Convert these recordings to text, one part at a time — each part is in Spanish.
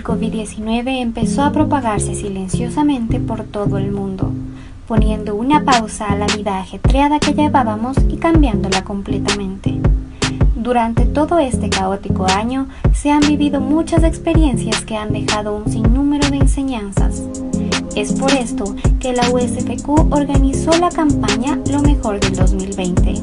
COVID-19 empezó a propagarse silenciosamente por todo el mundo, poniendo una pausa a la vida ajetreada que llevábamos y cambiándola completamente. Durante todo este caótico año se han vivido muchas experiencias que han dejado un sinnúmero de enseñanzas. Es por esto que la USFQ organizó la campaña Lo Mejor del 2020.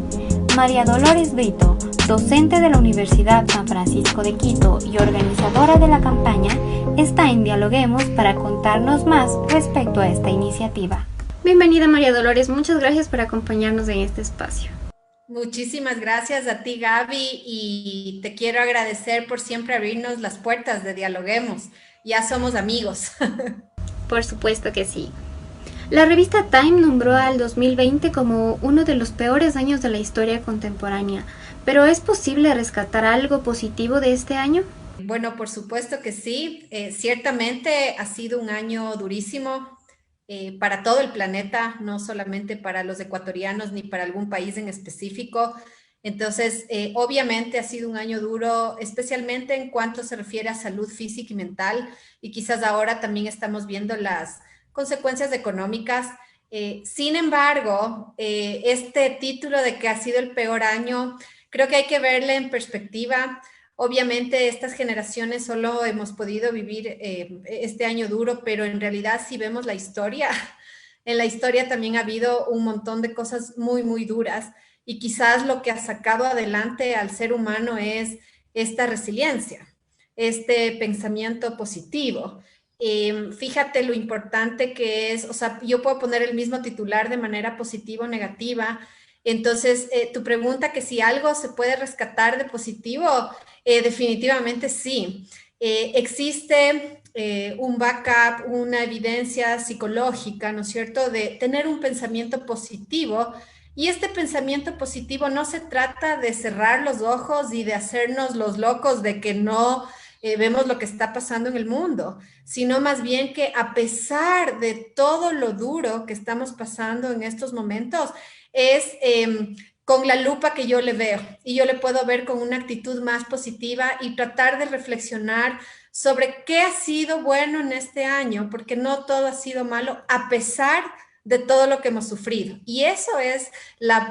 María Dolores Brito, docente de la Universidad San Francisco de Quito y organizadora de la campaña, está en Dialoguemos para contarnos más respecto a esta iniciativa. Bienvenida María Dolores, muchas gracias por acompañarnos en este espacio. Muchísimas gracias a ti, Gaby, y te quiero agradecer por siempre abrirnos las puertas de Dialoguemos. Ya somos amigos. Por supuesto que sí. La revista Time nombró al 2020 como uno de los peores años de la historia contemporánea, pero ¿es posible rescatar algo positivo de este año? Bueno, por supuesto que sí. Ciertamente ha sido un año durísimo para todo el planeta, no solamente para los ecuatorianos ni para algún país en específico. Entonces, obviamente ha sido un año duro, especialmente en cuanto se refiere a salud física y mental, y quizás ahora también estamos viendo las consecuencias económicas. Sin embargo, este título de que ha sido el peor año, creo que hay que verle en perspectiva. Obviamente estas generaciones solo hemos podido vivir este año duro, pero en realidad si vemos la historia, en la historia también ha habido un montón de cosas muy, muy duras y quizás lo que ha sacado adelante al ser humano es esta resiliencia, este pensamiento positivo. Fíjate lo importante que es, o sea, yo puedo poner el mismo titular de manera positiva o negativa. Entonces, tu pregunta que si algo se puede rescatar de positivo, definitivamente sí. Existe un backup, una evidencia psicológica, ¿no es cierto?, de tener un pensamiento positivo. Y este pensamiento positivo no se trata de cerrar los ojos y de hacernos los locos de que no vemos lo que está pasando en el mundo, sino más bien que a pesar de todo lo duro que estamos pasando en estos momentos, es con la lupa que yo le veo y yo le puedo ver con una actitud más positiva y tratar de reflexionar sobre qué ha sido bueno en este año, porque no todo ha sido malo a pesar de todo lo que hemos sufrido. Y eso es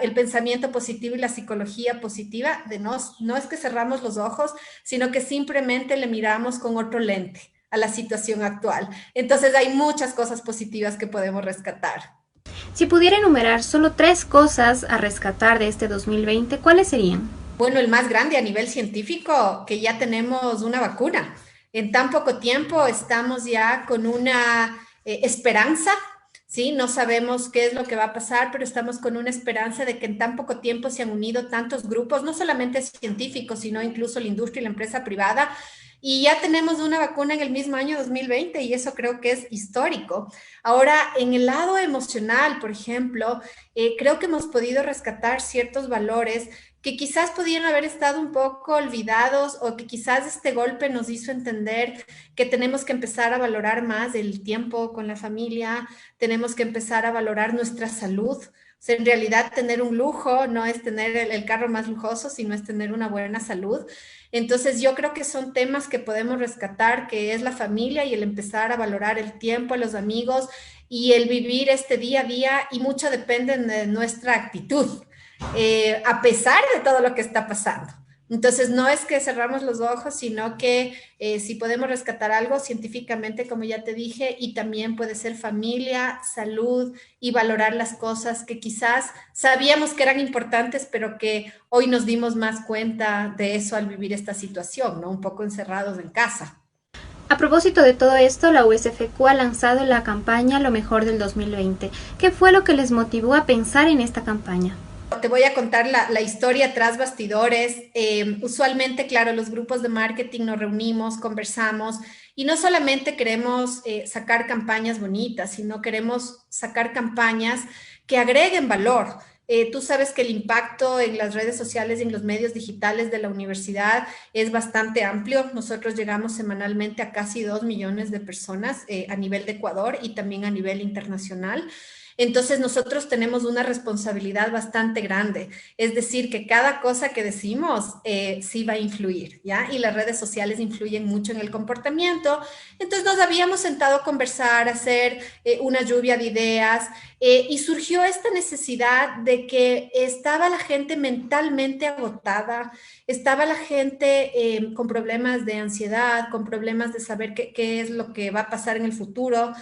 el pensamiento positivo y la psicología positiva de no es que cerramos los ojos, sino que simplemente le miramos con otro lente a la situación actual. Entonces hay muchas cosas positivas que podemos rescatar. Si pudiera enumerar solo 3 cosas a rescatar de este 2020, ¿cuáles serían? Bueno, el más grande a nivel científico, que ya tenemos una vacuna. En tan poco tiempo estamos ya con una esperanza, ¿sí? No sabemos qué es lo que va a pasar, pero estamos con una esperanza de que en tan poco tiempo se han unido tantos grupos, no solamente científicos, sino incluso la industria y la empresa privada, y ya tenemos una vacuna en el mismo año 2020 y eso creo que es histórico. Ahora, en el lado emocional, por ejemplo, creo que hemos podido rescatar ciertos valores que quizás podían haber estado un poco olvidados o que quizás este golpe nos hizo entender que tenemos que empezar a valorar más el tiempo con la familia, tenemos que empezar a valorar nuestra salud. O sea, en realidad tener un lujo no es tener el carro más lujoso, sino es tener una buena salud. Entonces yo creo que son temas que podemos rescatar, que es la familia y el empezar a valorar el tiempo, los amigos y el vivir este día a día y mucho depende de nuestra actitud a pesar de todo lo que está pasando. Entonces, no es que cerramos los ojos, sino que si podemos rescatar algo científicamente, como ya te dije, y también puede ser familia, salud y valorar las cosas que quizás sabíamos que eran importantes, pero que hoy nos dimos más cuenta de eso al vivir esta situación, ¿no? Un poco encerrados en casa. A propósito de todo esto, la USFQ ha lanzado la campaña Lo Mejor del 2020. ¿Qué fue lo que les motivó a pensar en esta campaña? Te voy a contar la historia tras bastidores. Usualmente, claro, los grupos de marketing nos reunimos, conversamos y no solamente queremos sacar campañas bonitas, sino queremos sacar campañas que agreguen valor. Tú sabes que el impacto en las redes sociales y en los medios digitales de la universidad es bastante amplio. Nosotros llegamos semanalmente a casi 2 millones de personas a nivel de Ecuador y también a nivel internacional. Entonces nosotros tenemos una responsabilidad bastante grande, es decir, que cada cosa que decimos sí va a influir, ¿ya? Y las redes sociales influyen mucho en el comportamiento. Entonces nos habíamos sentado a conversar, a hacer una lluvia de ideas y surgió esta necesidad de que estaba la gente mentalmente agotada, estaba la gente con problemas de ansiedad, con problemas de saber qué es lo que va a pasar en el futuro,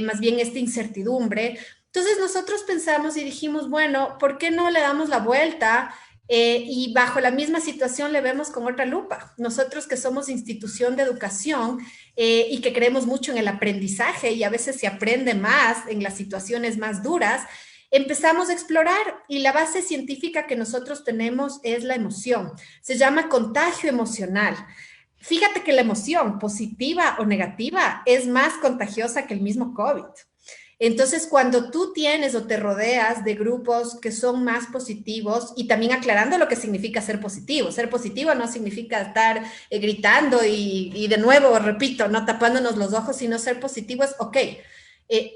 más bien esta incertidumbre. Entonces nosotros pensamos y dijimos, bueno, ¿por qué no le damos la vuelta? Y bajo la misma situación le vemos con otra lupa. Nosotros que somos institución de educación y que creemos mucho en el aprendizaje y a veces se aprende más en las situaciones más duras, empezamos a explorar y la base científica que nosotros tenemos es la emoción. Se llama contagio emocional. Fíjate que la emoción, positiva o negativa, es más contagiosa que el mismo COVID. Entonces, cuando tú tienes o te rodeas de grupos que son más positivos, y también aclarando lo que significa ser positivo no significa estar gritando y de nuevo, repito, no tapándonos los ojos, sino ser positivo es, ok,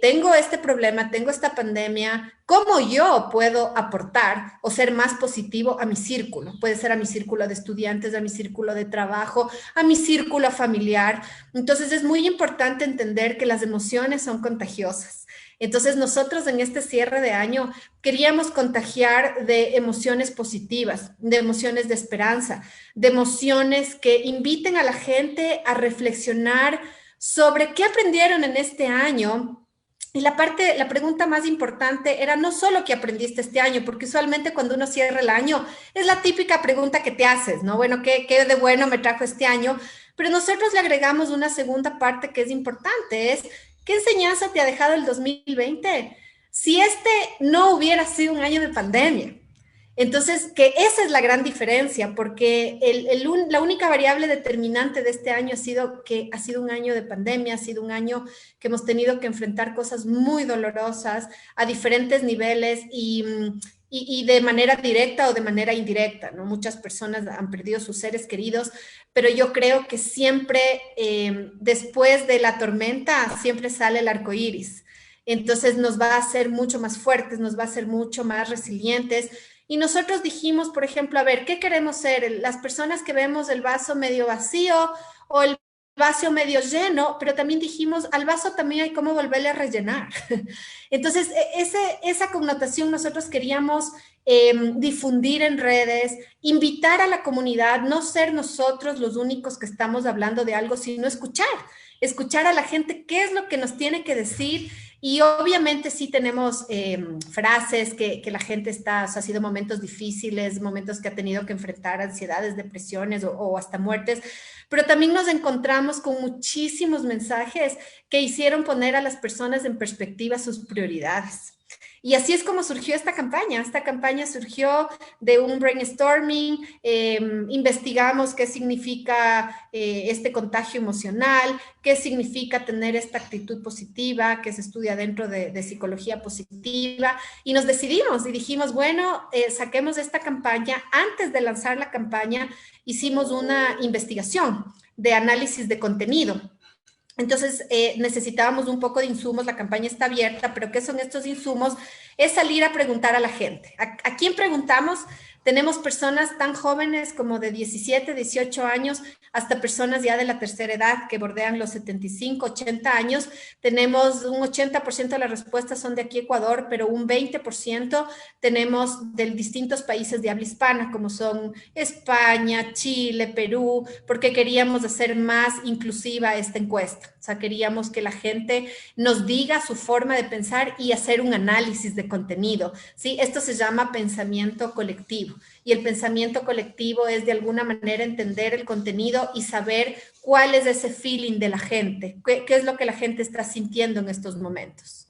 tengo este problema, tengo esta pandemia, ¿cómo yo puedo aportar o ser más positivo a mi círculo? Puede ser a mi círculo de estudiantes, a mi círculo de trabajo, a mi círculo familiar. Entonces es muy importante entender que las emociones son contagiosas. Entonces nosotros en este cierre de año queríamos contagiar de emociones positivas, de emociones de esperanza, de emociones que inviten a la gente a reflexionar sobre qué aprendieron en este año. Y la pregunta más importante era no solo qué aprendiste este año, porque usualmente cuando uno cierra el año es la típica pregunta que te haces, ¿no? Bueno, ¿qué de bueno me trajo este año? Pero nosotros le agregamos una segunda parte que es importante, es ¿qué enseñanza te ha dejado el 2020? Si este no hubiera sido un año de pandemia. Entonces, que esa es la gran diferencia, porque la única variable determinante de este año ha sido que ha sido un año de pandemia, ha sido un año que hemos tenido que enfrentar cosas muy dolorosas a diferentes niveles y de manera directa o de manera indirecta, ¿no? Muchas personas han perdido sus seres queridos, pero yo creo que siempre después de la tormenta siempre sale el arco iris. Entonces nos va a hacer mucho más fuertes, nos va a hacer mucho más resilientes. Y nosotros dijimos, por ejemplo, a ver, ¿qué queremos ser? Las personas que vemos el vaso medio vacío o el vaso medio lleno, pero también dijimos, al vaso también hay cómo volverle a rellenar. Entonces, esa connotación nosotros queríamos difundir en redes, invitar a la comunidad, no ser nosotros los únicos que estamos hablando de algo, sino escuchar a la gente qué es lo que nos tiene que decir. Y obviamente sí tenemos frases que la gente está, o sea, ha sido momentos difíciles, momentos que ha tenido que enfrentar ansiedades, depresiones o hasta muertes, pero también nos encontramos con muchísimos mensajes que hicieron poner a las personas en perspectiva sus prioridades. Y así es como surgió esta campaña. Esta campaña surgió de un brainstorming, investigamos qué significa este contagio emocional, qué significa tener esta actitud positiva que se estudia dentro de psicología positiva y nos decidimos y dijimos, bueno, saquemos esta campaña. Antes de lanzar la campaña hicimos una investigación de análisis de contenido. Entonces, necesitábamos un poco de insumos, la campaña está abierta, pero ¿qué son estos insumos? Es salir a preguntar a la gente. ¿A quién preguntamos? Tenemos personas tan jóvenes como de 17, 18 años, hasta personas ya de la tercera edad que bordean los 75, 80 años. Tenemos un 80% de las respuestas son de aquí Ecuador, pero un 20% tenemos de distintos países de habla hispana, como son España, Chile, Perú, porque queríamos hacer más inclusiva esta encuesta. O sea, queríamos que la gente nos diga su forma de pensar y hacer un análisis de contenido, ¿sí? Esto se llama pensamiento colectivo. Y el pensamiento colectivo es de alguna manera entender el contenido y saber cuál es ese feeling de la gente, qué es lo que la gente está sintiendo en estos momentos.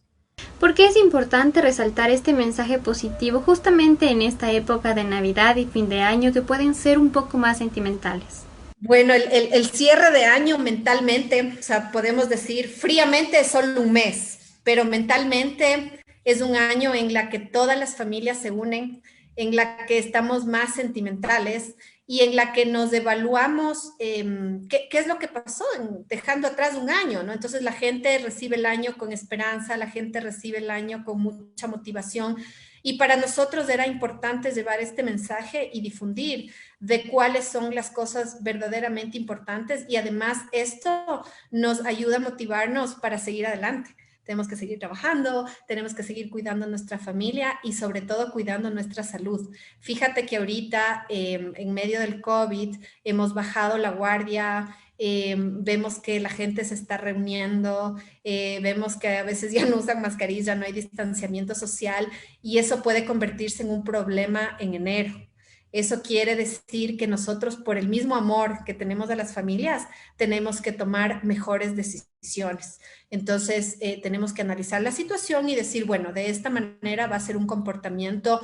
¿Por qué es importante resaltar este mensaje positivo justamente en esta época de Navidad y fin de año que pueden ser un poco más sentimentales? Bueno, el cierre de año mentalmente, o sea, podemos decir fríamente es solo un mes, pero mentalmente es un año en la que todas las familias se unen, en la que estamos más sentimentales y en la que nos evaluamos qué es lo que pasó dejando atrás un año, ¿no? Entonces la gente recibe el año con esperanza, la gente recibe el año con mucha motivación, y para nosotros era importante llevar este mensaje y difundir de cuáles son las cosas verdaderamente importantes, y además esto nos ayuda a motivarnos para seguir adelante. Tenemos que seguir trabajando, tenemos que seguir cuidando a nuestra familia y sobre todo cuidando nuestra salud. Fíjate que ahorita, en medio del COVID, hemos bajado la guardia, vemos que la gente se está reuniendo, vemos que a veces ya no usan mascarilla, no hay distanciamiento social, y eso puede convertirse en un problema en enero. Eso quiere decir que nosotros, por el mismo amor que tenemos a las familias, tenemos que tomar mejores decisiones. Entonces, tenemos que analizar la situación y decir, bueno, de esta manera va a ser un comportamiento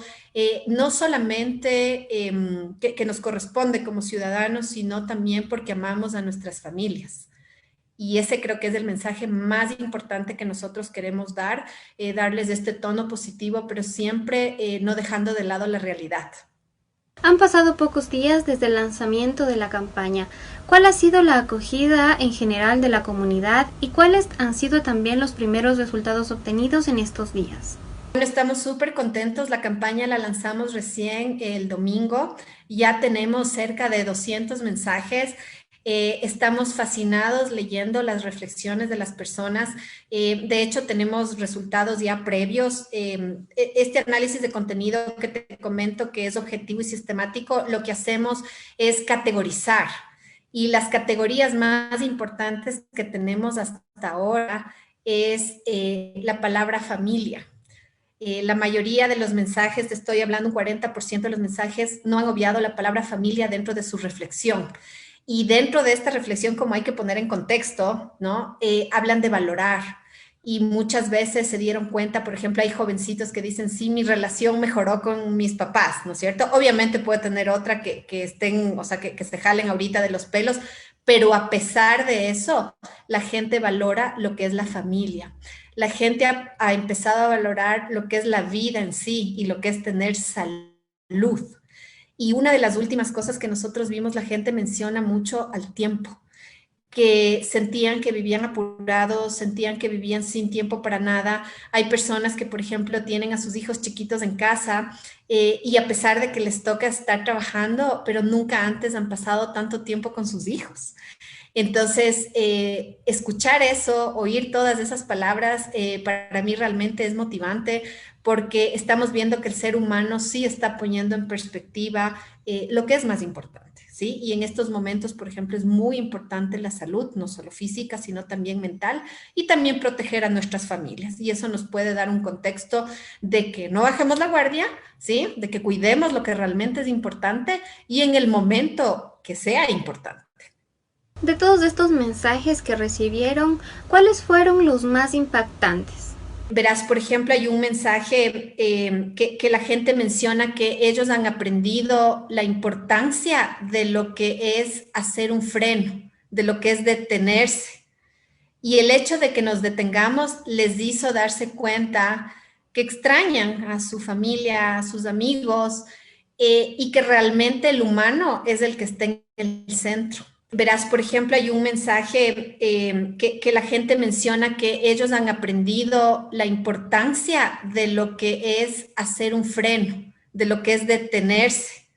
no solamente que nos corresponde como ciudadanos, sino también porque amamos a nuestras familias. Y ese creo que es el mensaje más importante que nosotros queremos dar, darles este tono positivo, pero siempre no dejando de lado la realidad. Han pasado pocos días desde el lanzamiento de la campaña. ¿Cuál ha sido la acogida en general de la comunidad y cuáles han sido también los primeros resultados obtenidos en estos días? Bueno, estamos súper contentos. La campaña la lanzamos recién el domingo. Ya tenemos cerca de 200 mensajes. Estamos fascinados leyendo las reflexiones de las personas. De hecho, tenemos resultados ya previos. Este análisis de contenido que te comento, que es objetivo y sistemático, lo que hacemos es categorizar. Y las categorías más importantes que tenemos hasta ahora es la palabra familia. La mayoría de los mensajes, te estoy hablando, un 40% de los mensajes no han obviado la palabra familia dentro de su reflexión. Y dentro de esta reflexión, como hay que poner en contexto, ¿no? Hablan de valorar. Y muchas veces se dieron cuenta, por ejemplo, hay jovencitos que dicen, sí, mi relación mejoró con mis papás, ¿no es cierto? Obviamente puede tener otra que estén, o sea, que se jalen ahorita de los pelos, pero a pesar de eso, la gente valora lo que es la familia. La gente ha empezado a valorar lo que es la vida en sí y lo que es tener salud. Y una de las últimas cosas que nosotros vimos, la gente menciona mucho al tiempo, que sentían que vivían apurados, sentían que vivían sin tiempo para nada. Hay personas que, por ejemplo, tienen a sus hijos chiquitos en casa y a pesar de que les toca estar trabajando, pero nunca antes han pasado tanto tiempo con sus hijos. Entonces, escuchar eso, oír todas esas palabras, para mí realmente es motivante porque estamos viendo que el ser humano sí está poniendo en perspectiva lo que es más importante, ¿sí? Y en estos momentos, por ejemplo, es muy importante la salud, no solo física, sino también mental, y también proteger a nuestras familias. Y eso nos puede dar un contexto de que no bajemos la guardia, ¿sí? De que cuidemos lo que realmente es importante y en el momento que sea importante. De todos estos mensajes que recibieron, ¿cuáles fueron los más impactantes? Verás, por ejemplo, hay un mensaje que la gente menciona que ellos han aprendido la importancia de lo que es hacer un freno, de lo que es detenerse. Y el hecho de que nos detengamos les hizo darse cuenta que extrañan a su familia, a sus amigos, y que realmente el humano es el que está en el centro. Verás, por ejemplo, hay un mensaje que la gente menciona que ellos han aprendido la importancia de lo que es hacer un freno, de lo que es detenerse.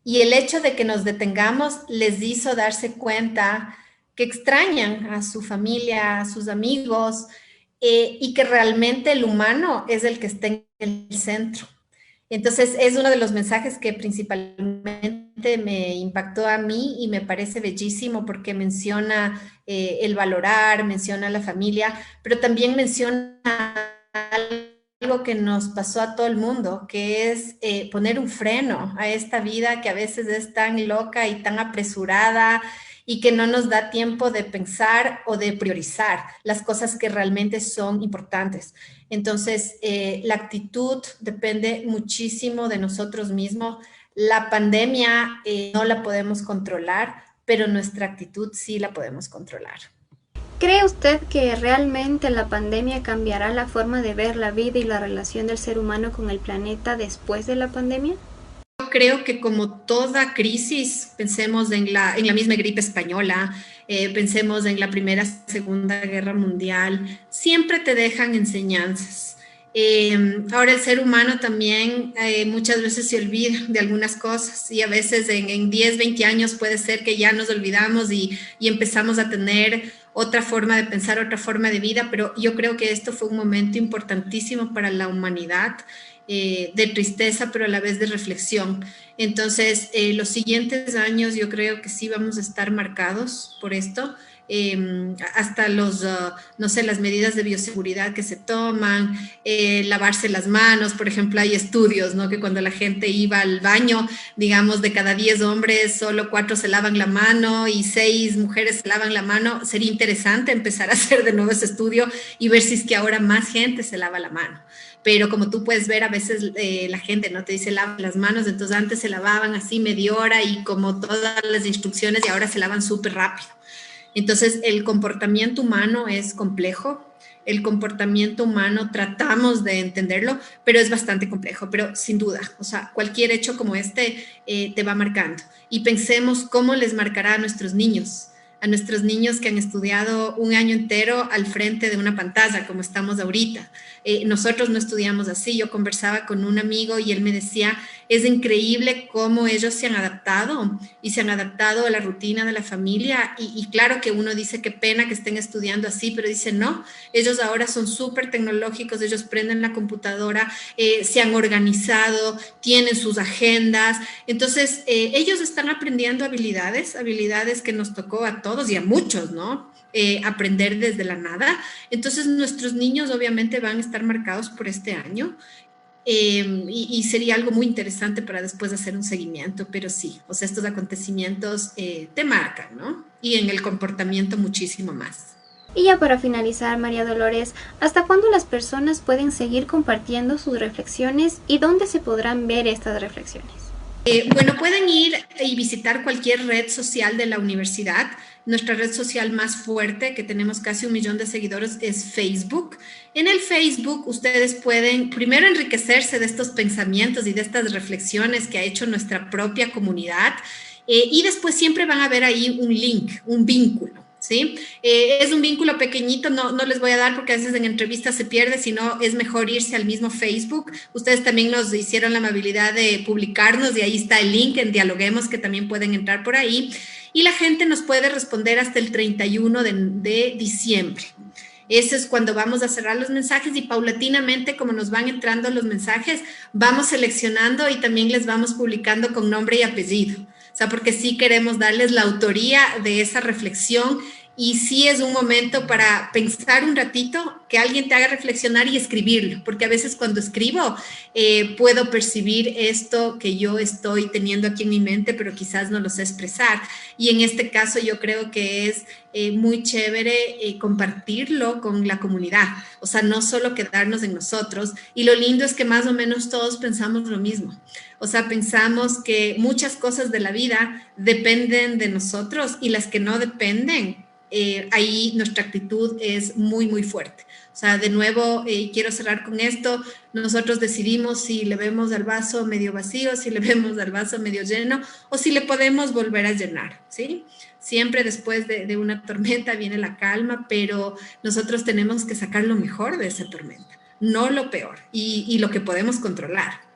Y el hecho de que nos detengamos les hizo darse cuenta que extrañan a su familia, a sus amigos, y que realmente el humano es el que está en el centro. Entonces, es uno de los mensajes que principalmente me impactó a mí y me parece bellísimo porque menciona el valorar, menciona la familia, pero también menciona algo que nos pasó a todo el mundo, que es poner un freno a esta vida que a veces es tan loca y tan apresurada y que no nos da tiempo de pensar o de priorizar las cosas que realmente son importantes. Entonces, la actitud depende muchísimo de nosotros mismos. La pandemia no la podemos controlar, pero nuestra actitud sí la podemos controlar. ¿Cree usted que realmente la pandemia cambiará la forma de ver la vida y la relación del ser humano con el planeta después de la pandemia? creo que como toda crisis, pensemos en la misma gripe española, pensemos en la Primera, Segunda Guerra Mundial, siempre te dejan enseñanzas. Ahora el ser humano también muchas veces se olvida de algunas cosas y a veces en 10, 20 años puede ser que ya nos olvidamos y empezamos a tener otra forma de pensar, otra forma de vida, pero yo creo que esto fue un momento importantísimo para la humanidad, de tristeza, pero a la vez de reflexión. Entonces, los siguientes años yo creo que sí vamos a estar marcados por esto. Hasta no sé, las medidas de bioseguridad que se toman, lavarse las manos, por ejemplo, hay estudios, ¿no? Que cuando la gente iba al baño, digamos, de cada 10 hombres, solo 4 se lavan la mano y 6 mujeres se lavan la mano. Sería interesante empezar a hacer de nuevo ese estudio y ver si es que ahora más gente se lava la mano. Pero como tú puedes ver, a veces la gente no te dice lava las manos, entonces antes se lavaban así media hora y como todas las instrucciones y ahora se lavan súper rápido. Entonces, el comportamiento humano es complejo, el comportamiento humano tratamos de entenderlo, pero es bastante complejo, pero sin duda, o sea, cualquier hecho como este te va marcando. Y pensemos cómo les marcará a nuestros niños que han estudiado un año entero al frente de una pantalla, como estamos ahorita. Nosotros no estudiamos así. Yo conversaba con un amigo y él me decía, es increíble cómo ellos se han adaptado y se han adaptado a la rutina de la familia. Y claro que uno dice, qué pena que estén estudiando así, pero dice, no, ellos ahora son súper tecnológicos, ellos prenden la computadora, se han organizado, tienen sus agendas. Entonces, ellos están aprendiendo habilidades que nos tocó a todos y a muchos, ¿no? Aprender desde la nada. Entonces, nuestros niños obviamente van a estar marcados por este año. Y sería algo muy interesante para después hacer un seguimiento, pero sí, o sea, estos acontecimientos te marcan, ¿no? Y en el comportamiento muchísimo más. Y ya para finalizar, María Dolores, ¿hasta cuándo las personas pueden seguir compartiendo sus reflexiones y dónde se podrán ver estas reflexiones? Bueno, pueden ir y visitar cualquier red social de la universidad. Nuestra red social más fuerte, que tenemos casi 1 millón de seguidores, es Facebook. En el Facebook ustedes pueden primero enriquecerse de estos pensamientos y de estas reflexiones que ha hecho nuestra propia comunidad, y después siempre van a ver ahí un link, un vínculo. ¿Sí? Es un vínculo pequeñito, no les voy a dar porque a veces en entrevistas se pierde, sino es mejor irse al mismo Facebook. Ustedes también nos hicieron la amabilidad de publicarnos y ahí está el link en Dialoguemos, que también pueden entrar por ahí. Y la gente nos puede responder hasta el 31 de diciembre. Ese es cuando vamos a cerrar los mensajes y paulatinamente, como nos van entrando los mensajes, vamos seleccionando y también les vamos publicando con nombre y apellido. O sea, porque sí queremos darles la autoría de esa reflexión y sí es un momento para pensar un ratito, que alguien te haga reflexionar y escribirlo, porque a veces cuando escribo puedo percibir esto que yo estoy teniendo aquí en mi mente, pero quizás no lo sé expresar. Y en este caso yo creo que es muy chévere compartirlo con la comunidad, o sea, no solo quedarnos en nosotros. Y lo lindo es que más o menos todos pensamos lo mismo. O sea, pensamos que muchas cosas de la vida dependen de nosotros y las que no dependen, ahí nuestra actitud es muy, muy fuerte. O sea, de nuevo, quiero cerrar con esto. Nosotros decidimos si le vemos al vaso medio vacío, si le vemos al vaso medio lleno o si le podemos volver a llenar, ¿sí? Siempre después de una tormenta viene la calma, pero nosotros tenemos que sacar lo mejor de esa tormenta, no lo peor y lo que podemos controlar.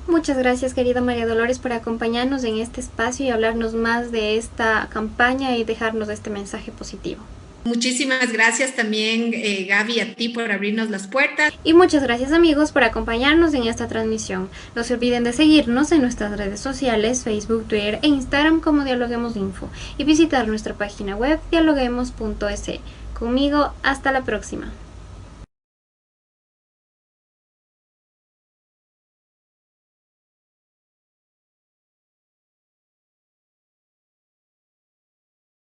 Muchas gracias, querida María Dolores, por acompañarnos en este espacio y hablarnos más de esta campaña y dejarnos este mensaje positivo. Muchísimas gracias también, Gaby, a ti por abrirnos las puertas. Y muchas gracias, amigos, por acompañarnos en esta transmisión. No se olviden de seguirnos en nuestras redes sociales, Facebook, Twitter e Instagram como Dialoguemos Info y visitar nuestra página web dialoguemos.es. Conmigo, hasta la próxima.